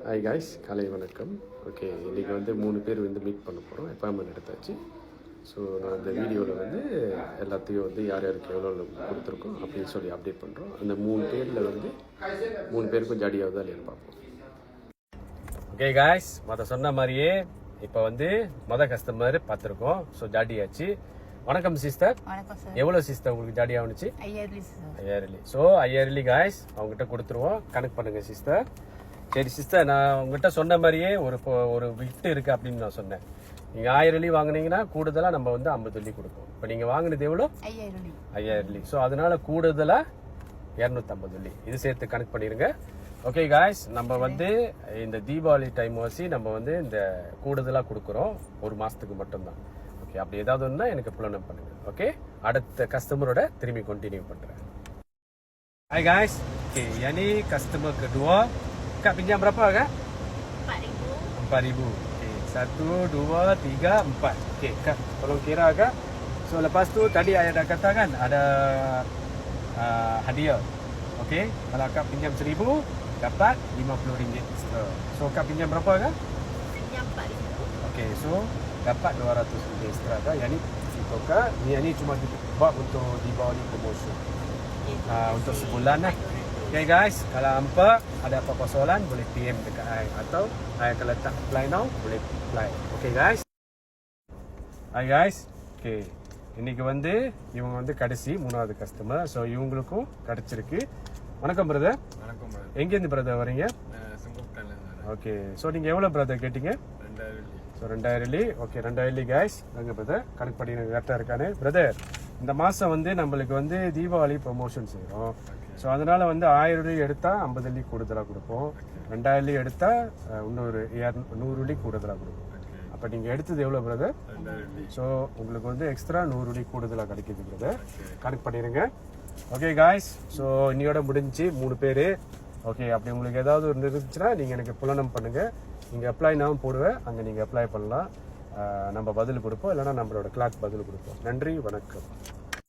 Hi guys, காலை வணக்கம். Okay, இன்றைக்கி வந்து 3 பேர் வந்து மீட் பண்ண போகிறோம். அப்பாயின்மெண்ட் எடுத்தாச்சு. ஸோ நான் இந்த வீடியோவில் வந்து எல்லாத்தையும் வந்து யார் யாருக்கு எவ்வளோ கொடுத்துருக்கோம் அப்படின்னு சொல்லி அப்டேட் பண்ணுறோம். அந்த 3 பேரில் வந்து 3 பேருக்கும் ஜாடியாகுதா இல்லையான்னு பார்ப்போம். ஓகே காய்ஸ், சொன்ன மாதிரியே இப்போ வந்து கஸ்டமர் பார்த்துருக்கோம். ஸோ ஜாடியாச்சு. வணக்கம் சிஸ்டர். வணக்கம் சார். எவ்வளோ சிஸ்டர் உங்களுக்கு ஜாடி ஆகுனுச்சு? 5000. ஸோ 5000 காய்ஸ் அவங்ககிட்ட கொடுத்துருவோம். கனெக்ட் பண்ணுங்கள் சிஸ்டர். சரி சிஸ்டர், நான் உங்ககிட்ட சொன்ன மாதிரியே ஒரு கிஃப்ட் இருக்குது அப்படின்னு நான் சொன்னேன். நீங்கள் 1000 வாங்கினீங்கன்னா கூடுதலாக நம்ம வந்து 50 கொடுப்போம். இப்போ நீங்கள் வாங்கினது எவ்வளோ? 5000. ஸோ அதனால கூடுதலாக 250 இது சேர்த்து கனெக்ட் பண்ணிடுங்க. ஓகே காய்ஸ், நம்ம வந்து இந்த தீபாவளி டைம் வாசி நம்ம வந்து இந்த கூடுதலாக கொடுக்குறோம். 1 மாதத்துக்கு மட்டும்தான். ஓகே, அப்படி ஏதாவது ஒன்றா எனக்கு புலனம் பண்ணுங்க. ஓகே, அடுத்த கஸ்டமரோட திரும்பி கண்டினியூ பண்ணுறேன். Hai guys, okay, yang ni customer kedua. Kak pinjam berapa kak? 4,000. 4,000. Okay, 1, 2, 3, 4. Okay, kak tolong kira kak. So lepas tu tadi ayah dah kata kan ada hadiah. Okay, kalau kak pinjam 1,000 dapat RM50 extra. So kak pinjam berapa kak? Pinjam 4,000. Okay, so dapat RM200 extra kak. Yang ni untuk kak, yang ni cuma buat untuk Deepavali promotion. Untuk sebulan lah. Okay guys, kalau hampa ada apa-apa soalan boleh PM dekat I atau I akan letak apply now, boleh apply. Okay guys. Hi guys. Okay. இன்னைக்கு வந்து இவங்க வந்து கடைசி 3வது customer. So இவங்களுக்கும் கிடைச்சிருக்கு. வணக்கம் brother. வணக்கம் பிரதர். எங்கேருந்து பிரதர் வரீங்க? ஓகே, ஸோ நீங்கள் எவ்வளோ பிரதர் கேட்டீங்க? 2000. ஸோ 2000. Okay, 2000 guys. நாங்கள் பிரதர் கனெக்ட் பண்ணி கரெக்டாக இருக்கானே. பிரதர், இந்த மாதம் வந்து நம்மளுக்கு வந்து தீபாவளி ப்ரொமோஷன் செய்கிறோம். ஸோ அதனால் வந்து 1000 எடுத்தால் 50 கூடுதலாக கொடுப்போம். 2000 எடுத்தால் இன்னொரு 100 கூடுதலாக கொடுப்போம். அப்போ நீங்கள் எடுத்தது எவ்வளோ பிரதர்? 2000. ஸோ உங்களுக்கு வந்து எக்ஸ்ட்ரா 100 கூடுதலாக கிடைக்கிது பிரதர். கனெக்ட் பண்ணிடுங்க. ஓகே காய்ஸ், ஸோ இன்னையோட முடிஞ்சு 3 பேர். ஓகே, அப்படி உங்களுக்கு ஏதாவது ஒரு இருந்துச்சுன்னா நீங்கள் எனக்கு புலனம் பண்ணுங்கள். நீங்கள் அப்ளை நான் போடுவேன், அங்கே நீங்கள் அப்ளை பண்ணலாம். நம்ம பதில் கொடுப்போம், இல்லைனா நம்மளோட கிளாக் பதில் கொடுப்போம். நன்றி, வணக்கம்.